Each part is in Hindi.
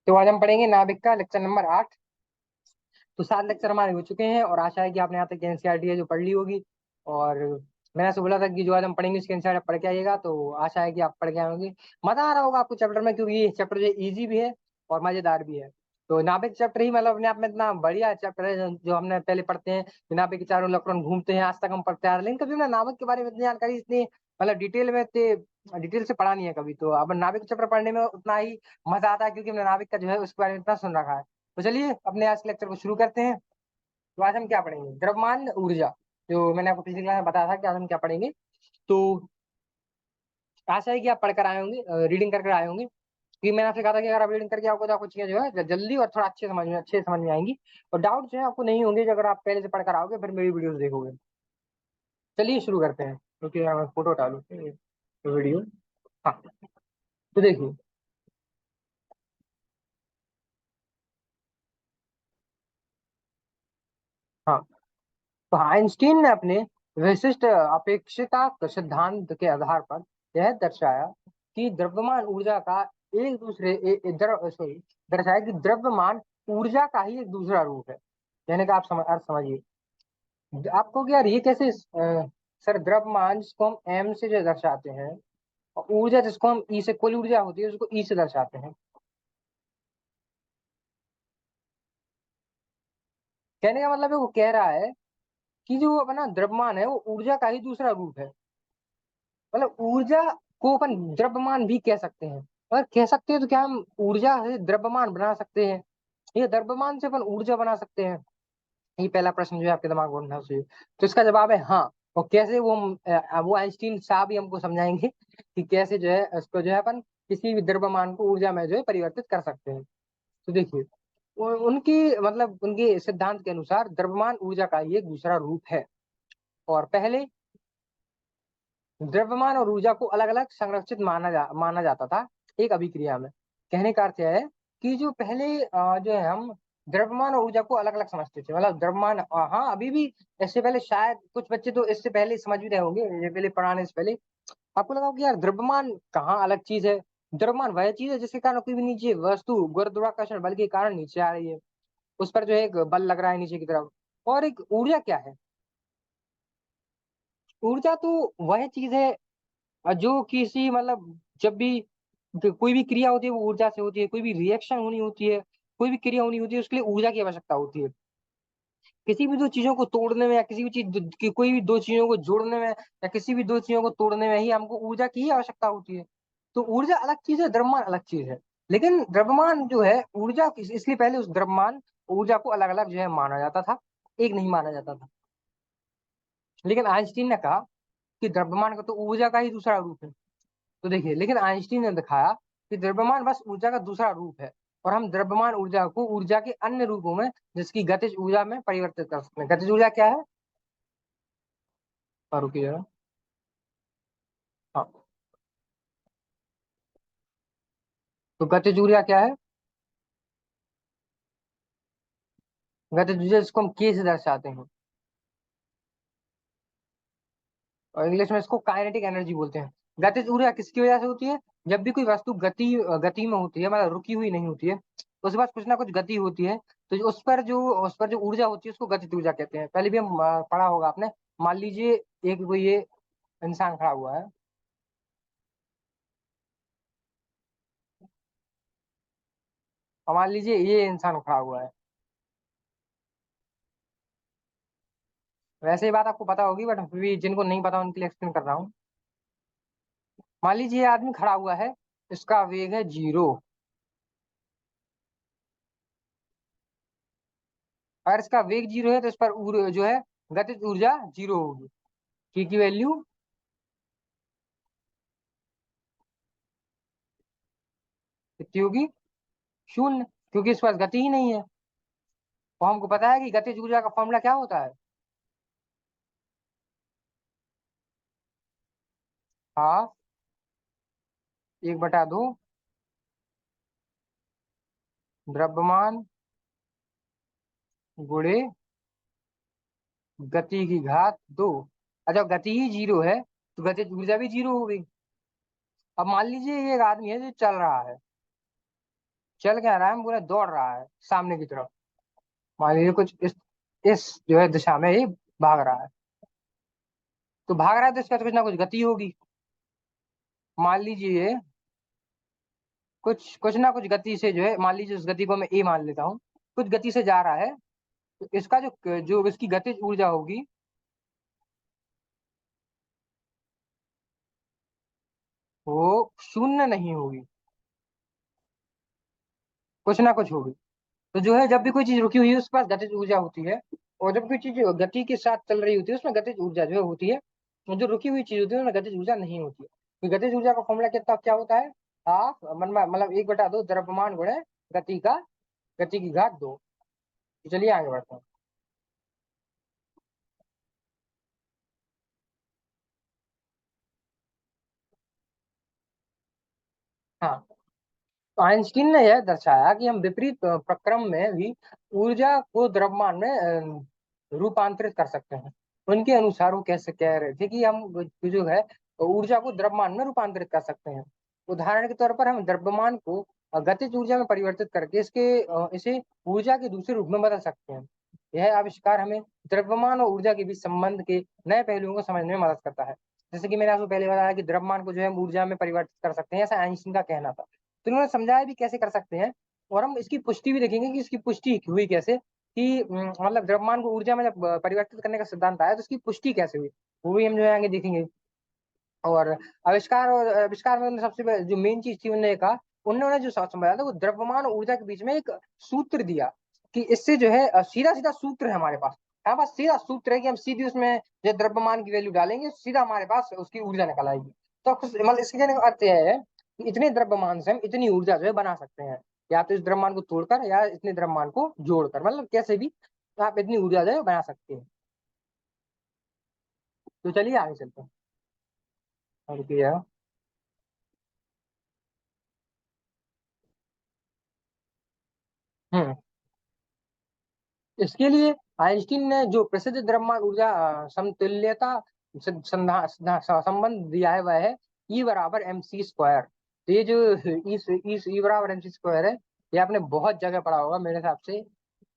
तो आज हम पढ़ेंगे नाभिक का लेक्चर नंबर 8। तो 7 लेक्चर हमारे हो चुके हैं और आशा है कि आपने यहाँ तक एनसीईआरटी है जो पढ़ ली होगी। और मैंने ऐसे बोला था कि जो आज हम पढ़ेंगे उसके एनसीईआरटी पढ़ के आइएगा, तो आशा है कि आप पढ़ के आए होंगे। मजा आ रहा होगा आपको चैप्टर में, क्योंकि ये चैप्टर जो ईजी भी है और मजेदार भी है। तो नाभिक चैप्टर ही मतलब अपने आप में इतना बढ़िया चैप्टर है जो हमने पहले पढ़ते हैं कि नाभिक के चारों इलेक्ट्रॉन घूमते हैं, आज तक हम पढ़ते आ रहे हैं, लेकिन कभी हमने नाभिक के बारे में इतनी जानकारी इतनी मतलब डिटेल में इतने डिटेल से पढ़ा नहीं है कभी। तो अब नाभिक चैप्टर पढ़ने में उतना ही मजा आता है क्योंकि हमने नाभिक का जो है उसके बारे में इतना सुन रखा है। तो चलिए अपने आज के लेक्चर को शुरू करते हैं। तो आज हम क्या पढ़ेंगे? द्रव्यमान ऊर्जा। जो मैंने आपको पिछली क्लास में बताया था कि आज हम क्या पढ़ेंगे। तो आशा है कि आप पढ़कर आए होंगे, रीडिंग करके आए होंगे, क्योंकि मैंने आपसे कहा था कि अगर आप रीडिंग करके आओगे तो आपको चीजें जो है जल्दी और थोड़ा अच्छे समझ में आएंगी। और डाउट जो है आपको नहीं होंगे, जो अगर आप पहले से पढ़कर आओगे फिर मेरी वीडियोस देखोगे। चलिए शुरू करते हैं, क्योंकि मैं फोटो डालू वीडियो। हाँ, तो देखिए। हाँ, तो आइंस्टीन ने अपने विशिष्ट अपेक्षिता सिद्धांत के आधार पर यह दर्शाया कि द्रव्यमान ऊर्जा का एक दूसरे सॉरी, दर्शाया कि द्रव्यमान ऊर्जा का ही एक दूसरा रूप है। कहने का आप अर्थ समझिए। आपको कि यार ये कैसे सर, द्रव्यमान जिसको हम एम से जो दर्शाते हैं और ऊर्जा जिसको हम ई से, कुल ऊर्जा होती है उसको ई से दर्शाते हैं। कहने का मतलब है, वो कह रहा है कि जो अपना द्रव्यमान है वो ऊर्जा का ही दूसरा रूप है। मतलब ऊर्जा को अपन द्रव्यमान भी कह सकते हैं। अगर कह सकते हैं तो क्या हम ऊर्जा से द्रव्यमान बना सकते हैं, या द्रव्यमान से अपन ऊर्जा बना सकते हैं? ये पहला प्रश्न जो है आपके दिमाग में उठना चाहिए। तो इसका जवाब है हाँ। और कैसे वो वो आइंस्टीन साहब ही हमको समझाएंगे कि कैसे जो है इसको जो है अपन किसी भी द्रव्यमान को ऊर्जा में जो है परिवर्तित कर सकते हैं। तो देखिए, उनकी मतलब उनके सिद्धांत के अनुसार द्रव्यमान ऊर्जा का ही एक दूसरा रूप है। और पहले द्रव्यमान और ऊर्जा को अलग अलग संरक्षित माना जाता था एक अभिक्रिया में। कहने का अर्थ यह है कि जो पहले जो है हम द्रव्यमान और ऊर्जा को अलग अलग समझते थे। मतलब द्रव्यमान, हाँ अभी भी इससे पहले शायद कुछ बच्चे तो इससे पहले समझ भी रहे होंगे, ये पहले पढ़ाने से पहले आपको लगा कि यार द्रव्यमान कहाँ अलग चीज है। द्रव्यमान वह चीज है जिसके कारण कोई भी नीचे वस्तु गुरुत्वाकर्षण बल के कारण नीचे आ रही है, उस पर जो है एक बल लग रहा है नीचे की तरफ। और एक ऊर्जा क्या है? ऊर्जा तो वह चीज है जो किसी मतलब जब भी कोई भी क्रिया होती है वो ऊर्जा से होती है, कोई भी रिएक्शन होनी होती है, कोई भी क्रिया होनी होती है, उसके लिए ऊर्जा की आवश्यकता होती है। किसी भी दो चीजों को तोड़ने में, या किसी भी कोई भी दो चीजों को जोड़ने में, या किसी भी दो चीजों को तोड़ने में ही हमको ऊर्जा की ही आवश्यकता होती है। तो ऊर्जा अलग चीज है, द्रव्यमान अलग चीज है। लेकिन द्रव्यमान जो है ऊर्जा इसलिए पहले उस द्रव्यमान ऊर्जा को अलग अलग जो है माना जाता था, एक नहीं माना जाता था। लेकिन आइंस्टीन ने कहा कि द्रव्यमान का तो ऊर्जा का ही दूसरा रूप है। तो देखिए, लेकिन आइंस्टीन ने दिखाया कि द्रव्यमान बस ऊर्जा का दूसरा रूप है, और हम द्रव्यमान ऊर्जा को ऊर्जा के अन्य रूपों में, जिसकी गतिज ऊर्जा में परिवर्तित कर सकते हैं। गतिज ऊर्जा क्या है? रुकिए जरा। हाँ, तो गतिज ऊर्जा क्या है? गतिज ऊर्जा जिसको हम के से दर्शाते हैं, और इंग्लिश में इसको काइनेटिक एनर्जी बोलते हैं। गतिज ऊर्जा किसकी वजह से होती है? जब भी कोई वस्तु गति में होती है, मतलब रुकी हुई नहीं होती है, उसके पास कुछ ना कुछ गति होती है, तो उस पर जो ऊर्जा होती है उसको गतिज ऊर्जा कहते हैं। पहले भी हम पढ़ा होगा आपने। मान लीजिए एक कोई ये इंसान खड़ा हुआ है, और मान लीजिए ये इंसान खड़ा हुआ है। वैसे ही बात आपको पता होगी, बट फिर भी जिनको नहीं पता उनके लिए एक्सप्लेन कर रहा हूँ। मान लीजिए ये आदमी खड़ा हुआ है, इसका वेग है 0। अगर इसका वेग 0 है तो इस पर जो है गतिज ऊर्जा 0 होगी। की वैल्यू कितनी होगी? 0, क्योंकि इस पास गति ही नहीं है। और हमको पता है कि गतिज ऊर्जा का फॉर्मूला क्या होता है। हाँ, 1/2 द्रव्यमान गुणे गति की घात 2। अच्छा, गति ही 0 है तो गतिज ऊर्जा भी 0 हो गई। अब मान लीजिए ये एक आदमी है जो चल रहा है, चल क्या रहा है, हम पूरा दौड़ रहा है सामने की तरफ। मान लीजिए कुछ इस जो है दिशा में ही भाग रहा है। तो भाग रहा है तो इसका तो कुछ ना कुछ गति होगी। मान लीजिए कुछ कुछ ना कुछ गति से जो है, मान लीजिए उस गति को मैं ए मान लेता हूँ, कुछ गति से जा रहा है। तो इसका जो जो इसकी गतिज ऊर्जा होगी वो शून्य नहीं होगी, कुछ ना कुछ होगी। तो जो है जब भी कोई चीज रुकी हुई है उसके पास गतिज ऊर्जा होती है, और जब कोई चीज गति के साथ चल रही होती है उसमें गतिज ऊर्जा जो है होती है। और जो रुकी हुई चीज होती है उसमें गतिज ऊर्जा नहीं होती है। तो गतिज ऊर्जा का फॉर्मूला कितना क्या होता है, हाफ मतलब 1/2 द्रव्यमान गुणे गति का गति की घात 2। तो चलिए आगे बढ़ते हैं। हाँ, तो आइंस्टीन ने यह दर्शाया कि हम विपरीत प्रक्रम में भी ऊर्जा को द्रव्यमान में रूपांतरित कर सकते हैं। उनके अनुसार वो कैसे कह रहे थे कि हम जो है ऊर्जा को द्रव्यमान में रूपांतरित कर सकते हैं। उदाहरण के तौर पर हम द्रव्यमान को गतिज ऊर्जा में परिवर्तित करके इसे ऊर्जा के दूसरे रूप में बदल सकते हैं। यह आविष्कार हमें द्रव्यमान और ऊर्जा के बीच संबंध के नए पहलुओं को समझने में मदद करता है। जैसे कि मैंने आपको पहले बताया कि द्रव्यमान को जो है हम ऊर्जा में परिवर्तित कर सकते हैं, ऐसा आइंस्टीन का कहना था। तो इन्होंने समझाया भी कैसे कर सकते हैं, और हम इसकी पुष्टि भी देखेंगे कि इसकी पुष्टि हुई कैसे, कि मतलब द्रव्यमान को ऊर्जा में जब परिवर्तित करने का सिद्धांत आया तो उसकी पुष्टि कैसे हुई, वो भी हम जो है आगे देखेंगे। और आविष्कार में सबसे जो मेन चीज थी उन्होंने कहा, उन्होंने जो समझाया था वो द्रव्यमान और ऊर्जा के बीच में एक सूत्र दिया, कि इससे जो है सीधा सीधा सूत्र है हमारे पास। हमारे पास सीधा सूत्र है कि हम सीधी उसमें जो द्रव्यमान की वैल्यू डालेंगे सीधा हमारे पास उसकी ऊर्जा निकल आएगी। तो मतलब इसके कहने का अर्थ यह है कि इतने द्रव्यमान से हम इतनी ऊर्जा जो है बना सकते हैं, या तो इस द्रव्यमान को तोड़कर या इतने द्रव्यमान को जोड़कर, मतलब कैसे भी आप इतनी ऊर्जा जो है बना सकते हैं। तो चलिए आगे चलते हैं। और क्या। हम्म इसके लिए आइंस्टीन ने जो प्रसिद्ध द्रव्यमान ऊर्जा समतुल्यता संबंध दिया है वह है ई बराबर एम सी स्क्वायर। तो ये जो ई बराबर एम सी स्क्वायर है, ये आपने बहुत जगह पढ़ा होगा मेरे हिसाब से।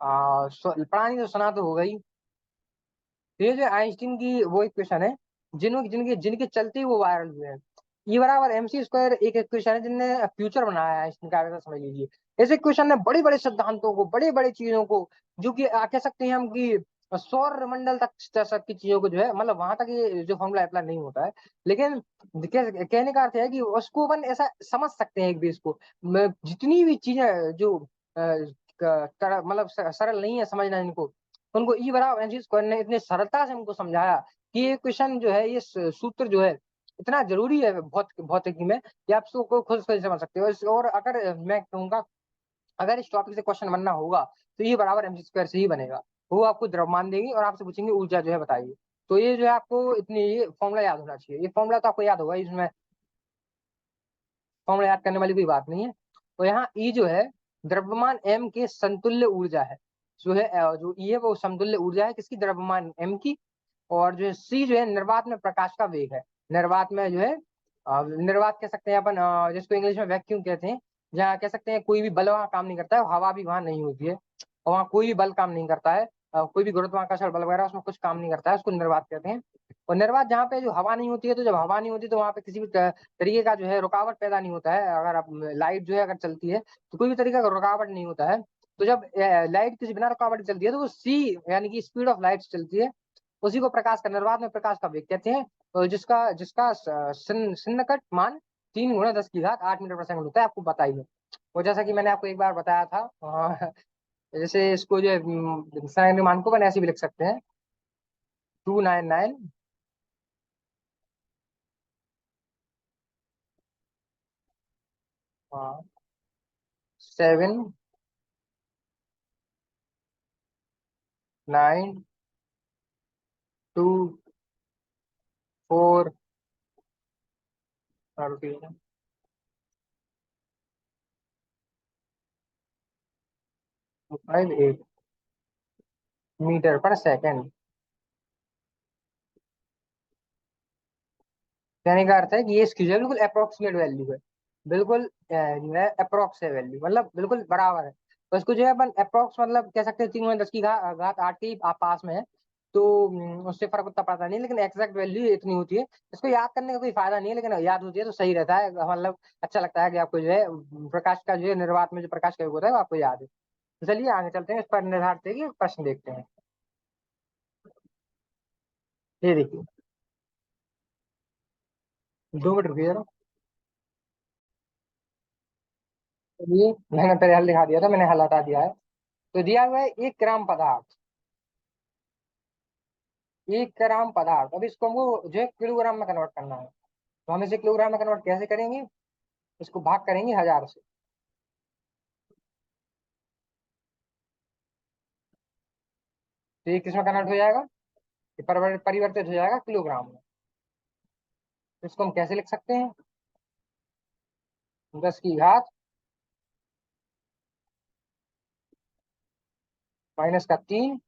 पढ़ा नहीं तो सुना तो होगा ही। तो ये जो आइंस्टीन की वो इक्वेशन है, जिनके जिनके चलते ही वो वायरल हुए हैं। ई बराबर एम सी स्क्वायर एक इक्वेशन है जिनने फ्यूचर बनाया है आइंस्टीन का, ऐसा समझ लीजिए। इस इक्वेशन ने बड़े बड़े सिद्धांतों को, बड़े बड़े चीजों को, जो कि कह सकते हैं हम कि सौर मंडल तक की चीजों को जो है, मतलब वहां तक ये जो फॉर्मूला अप्लाई नहीं होता है, लेकिन कहने का अर्थ है कि उसको अपन ऐसा समझ सकते हैं एक बेस को। जितनी भी चीजें जो मतलब सरल नहीं है समझना इनको, उनको ई बराबर एम सी स्क्वायर ने इतने सरलता से हमको समझाया कि ये क्वेश्चन जो है, ये सूत्र जो है इतना जरूरी है भौतिकी में, कि आप इसको खुद से समझ सकते हो। और अगर मैं कहूंगा, अगर इस टॉपिक से क्वेश्चन बनना होगा तो ये बराबर एम सी स्क्वायर से ही बनेगा। वो आपको द्रव्यमान देगी और आपसे पूछेंगे ऊर्जा जो है बताइए। तो ये जो है आपको इतनी ये फॉर्मूला याद होना चाहिए, ये फॉर्मूला तो आपको याद होगा, इसमें फॉर्मूला याद करने वाली कोई बात नहीं है। तो यहाँ ई जो है द्रव्यमान एम के समतुल्य ऊर्जा है। जो है जो ई है वो समतुल्य ऊर्जा है किसकी, द्रव्यमान एम की। और जो है सी जो है निर्वात में प्रकाश का वेग है। निर्वात में जो है निर्वात कह सकते हैं अपन, जिसको इंग्लिश में वैक्यूम कहते हैं। जहाँ कह सकते हैं कोई भी बल वहाँ काम नहीं करता है, हवा भी वहाँ नहीं होती है, और वहाँ कोई भी बल काम नहीं करता है। कोई भी गुरुत्वाकर्षण बल वगैरह उसमें कुछ काम नहीं करता है, उसको निर्वात कहते हैं। और निर्वात जहाँ पे जो हवा नहीं होती है, तो जब हवा नहीं होती तो वहाँ पे किसी भी तरीके का जो है रुकावट पैदा नहीं होता है। अगर आप लाइट जो है अगर चलती है तो कोई भी तरीके का रुकावट नहीं होता है। तो जब लाइट किसी बिना रुकावट चलती है तो वो सी यानी कि स्पीड ऑफ लाइट चलती है। उसी को प्रकाश का, निर्वात में प्रकाश का वेग कहते हैं। और जिसका जिसका सन्निकट मान 3 × 10⁸ होता है, आपको पता ही है। और जैसा कि मैंने आपको एक बार बताया था, जैसे इसको जो है सन्निकट मान को अपन ऐसे भी लिख सकते हैं, 299 7 9 2 4 5 8 मीटर पर सेकंड। कहने का अर्थ है कि ये इसकी जो है बिल्कुल अप्रोक्सीमेट वैल्यू है। बिल्कुल जो है अप्रोक्स है वैल्यू, मतलब बिल्कुल बराबर है। तो इसको जो है अपन अप्रोक्स मतलब कह सकते हैं, 3 में 10 की घात 8 के ही पास में है। तो उससे फर्क उतना पड़ता नहीं, लेकिन एग्जैक्ट वैल्यू इतनी होती है। इसको याद करने का कोई फायदा नहीं है, लेकिन याद होती है तो सही रहता है, मतलब अच्छा लगता है कि आपको जो है प्रकाश का जो है निर्वात में जो प्रकाश का योग होता है वो आपको याद है। तो चलिए आगे चलते हैं, इस पर निर्धारित है कि प्रश्न देखते हैं। ये देखिए, 2 मिनट रुकिए जरा। ये मैंने पहले हल दिखा दिया था, मैंने हल हटा दिया है। तो दिया हुआ है 1 ग्राम पदार्थ, 1 ग्राम पदार्थ। अब इसको हमको जो है किलोग्राम में कन्वर्ट करना है। तो हम इसे किलोग्राम में कन्वर्ट कैसे करेंगे? इसको भाग करेंगे 1000 से। तो ये किसमें कन्वर्ट हो जाएगा? ये परिवर्तित हो जाएगा किलोग्राम में। तो इसको हम कैसे लिख सकते हैं? 10 की घात -3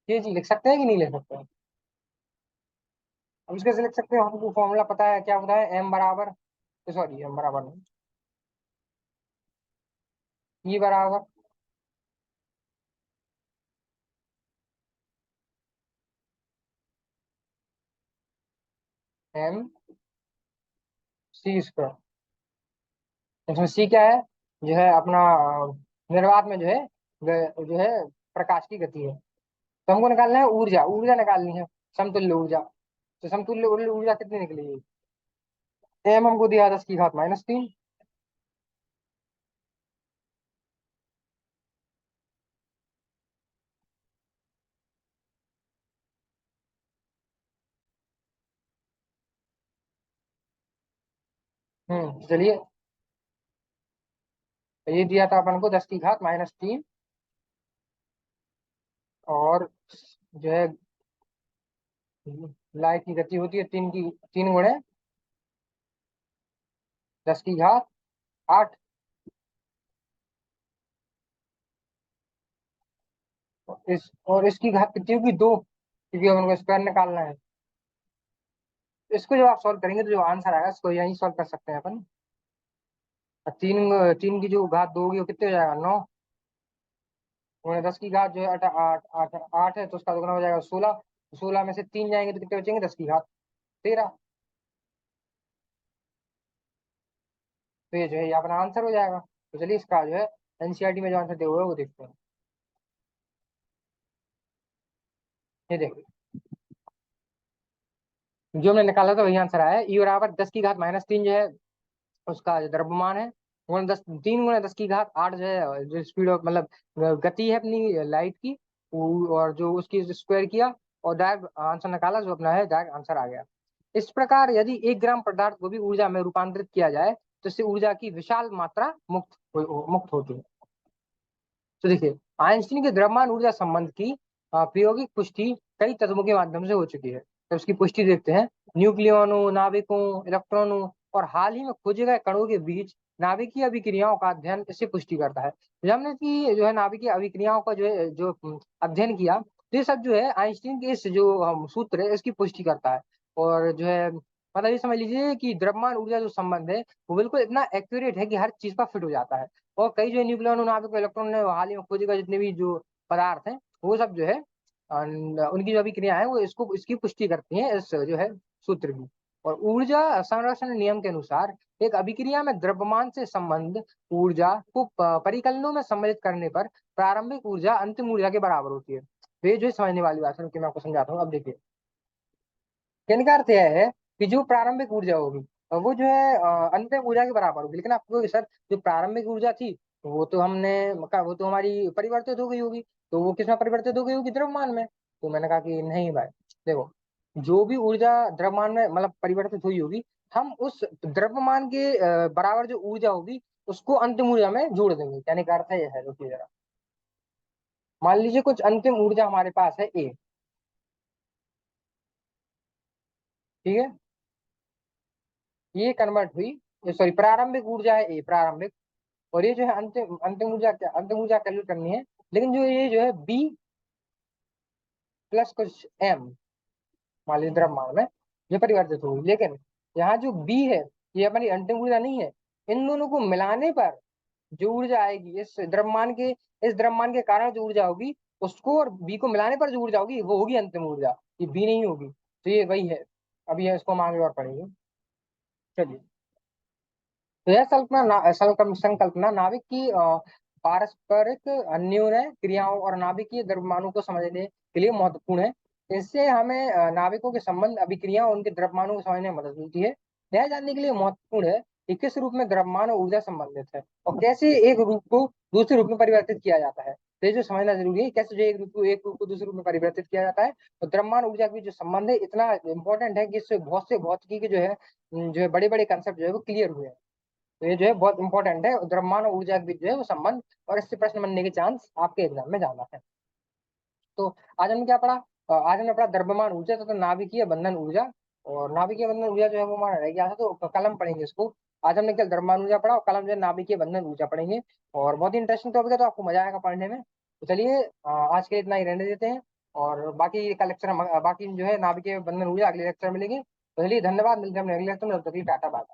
ये जी लिख सकते हैं कि नहीं लिख सकते हैं? हम इसको कैसे लिख सकते हैं? हमको फॉर्मूला पता है, क्या होता है? एम बराबर, सॉरी एम बराबर नहीं, ई बराबर MC²। इसमें सी क्या है? जो है अपना निर्वात में जो है जो है प्रकाश की गति है। तो हमको निकालना है ऊर्जा, ऊर्जा निकालनी है, समतुल्य ऊर्जा। तो समतुल्य ऊर्जा कितनी निकलेगी? एम हमको दिया 10 की घात -3। चलिए, तो ये दिया था अपन को 10 की घात -3। और जो है लाइट की गति होती है 3 गुणे 10 की घात 8। और इसकी घात कितनी होगी? 2, क्योंकि अपन को स्क्वायर निकालना है। इसको जब आप सॉल्व करेंगे तो जो आंसर आएगा उसको यही सॉल्व कर सकते हैं अपन। और 3 की जो घात 2 होगी वो कितने हो जाएगा? 9 गुणे 10 की घात जो है 8 8 8 8 है, तो उसका दुगना हो जाएगा 16। 16 में से 3 जाएंगे तो कितने बचेंगे? 10 की घात 13। तो ये जो है ये अपना आंसर हो जाएगा। तो चलिए इसका जो है एनसीईआरटी में जो आंसर दिया हुआ है वो देखते हैं। ये देखिए, जो हमने निकाला था वही आंसर आया है। ई बराबर 10 की घात -3 जो है उसका जो द्रव्यमान है, गुणे 10, 3 गुणे 10 की घात 8 जो है जो स्पीड ऑफ मतलब गति है अपनी लाइट की, और जो उसकी स्क्वायर किया और डायरेक्ट आंसर निकाला, जो अपना है डायरेक्ट आंसर आ गया। इस प्रकार यदि 1 ग्राम पदार्थ को भी ऊर्जा में रूपांतरित किया जाए तो इससे ऊर्जा की विशाल मात्रा मुक्त होती है। तो देखिए, आइंस्टीन के द्रव्यमान ऊर्जा संबंध की प्रायोगिक पुष्टि कई तत्वों के माध्यम से हो चुकी है। तो उसकी पुष्टि देखते हैं। न्यूक्लियनों, नाभिकों, इलेक्ट्रॉनों और हाल ही में खोजे गए कणों के बीच नाभिकीय अभिक्रियाओं का अध्ययन इससे पुष्टि करता है। जो हमने की जो है नाभिकीय अभिक्रियाओं का जो अध्ययन किया, तो ये सब जो है आइंस्टीन के इस जो सूत्र है इसकी पुष्टि करता है। और जो है मतलब ये समझ लीजिए कि द्रव्यमान ऊर्जा जो संबंध है वो बिल्कुल इतना एक्यूरेट है कि हर चीज पर फिट हो जाता है। और कई जो न्यूक्लियन नाभिक इलेक्ट्रॉन ने हाल ही में खोजे गए जितने भी जो पदार्थ हैं वो सब जो है उनकी जो अभिक्रिया है वो इसको इसकी पुष्टि करती है इस जो है सूत्र की। और ऊर्जा संरक्षण नियम के अनुसार एक अभिक्रिया में द्रव्यमान से संबंध ऊर्जा को परिकलनों में सम्मिलित करने पर प्रारंभिक ऊर्जा अंतिम ऊर्जा के बराबर होती है। तो ये जो है समझने वाली बात है, रुकिए मैं आपको समझाता हूँ। अब देखिए, कहने का अर्थ यह है कि जो प्रारंभिक ऊर्जा होगी वो जो है अंतिम ऊर्जा के बराबर होगी। लेकिन आपको सर जो प्रारंभिक ऊर्जा थी वो तो वो तो हमारी परिवर्तित हो गई होगी। तो वो किसमें परिवर्तित हो गई होगी? द्रव्यमान में। तो मैंने कहा कि नहीं भाई, देखो, जो भी ऊर्जा द्रव्यमान में मतलब परिवर्तित हुई होगी, हम उस द्रव्यमान के बराबर जो ऊर्जा होगी उसको अंतिम ऊर्जा में जोड़ देंगे। कहने का अर्थ यह है, रुकिए जरा। मान लीजिए कुछ अंतिम ऊर्जा हमारे पास है ए, ठीक है, ये कन्वर्ट हुई, सॉरी प्रारंभिक ऊर्जा है ए, प्रारंभिक। और ये जो है अंतिम अंतिम ऊर्जा, क्या अंतिम ऊर्जा कैलकुलेट करनी है। लेकिन जो ये जो है बी प्लस कुछ एम मान लीजिए द्रव्यमान में ये परिवर्तित होगी। लेकिन यहाँ जो बी है ये हमारी अंतिम ऊर्जा नहीं है। इन दोनों को मिलाने पर जो ऊर्जा आएगी इस द्रव्यमान के कारण जो ऊर्जा होगी, उसको और बी को मिलाने पर जो ऊर्जा होगी वो होगी अंतिम ऊर्जा, ये बी नहीं होगी। तो ये वही है। अभी इसको हम आगे और पढ़ेंगे। चलिए, तो यह संकल्पना नाभिक की पारस्परिक अन्योन्य क्रियाओं और नाभिकीय द्रव्यमानों को समझने के लिए महत्वपूर्ण है। इससे हमें नाभिकों के संबंध, अभिक्रिया और उनके द्रव्यमानों को समझने में मदद मिलती है। यह जानने के लिए महत्वपूर्ण है कि किस रूप में द्रव्यमान और ऊर्जा संबंधित है और कैसे एक रूप को दूसरे रूप में परिवर्तित किया जाता है। तो ये जो समझना जरूरी है, कैसे जो एक रूप को दूसरे रूप में परिवर्तित किया जाता है। तो द्रव्यमान ऊर्जा के बीच जो संबंध है इतना इंपॉर्टेंट है कि इससे बहुत से भौतिकी के जो है बड़े बड़े कंसेप्ट जो है वो क्लियर हुए हैं। तो ये जो है बहुत इंपॉर्टेंट है, द्रव्यमान और ऊर्जा के बीच जो है वो संबंध, और इससे प्रश्न बनने के चांस आपके एग्जाम में ज्यादा है। तो आज हमने क्या पढ़ा? आज हमने पढ़ा द्रव्यमान ऊर्जा तथा नाभिकीय बंधन ऊर्जा। और नाभिकीय बंधन ऊर्जा जो है वो हमारा रह गया था, तो कलम पढ़ेंगे इसको। आज हमने केवल द्रव्यमान ऊर्जा पढ़ा और कलम जो है नाभिकीय बंधन ऊर्जा पढ़ेंगे। और बहुत ही इंटरेस्टिंग टॉपिक है, तो आपको मजा आएगा पढ़ने में। तो चलिए, आज के लिए इतना ही रहने देते हैं। और बाकी का लेक्चर बाकी जो है नाभिकीय बंधन ऊर्जा अगले लेक्चर में मिलेंगे। तो चलिए, धन्यवाद, मिलते हैं अपने अगले लेक्चर में। तब तक के लिए टाटा बाय।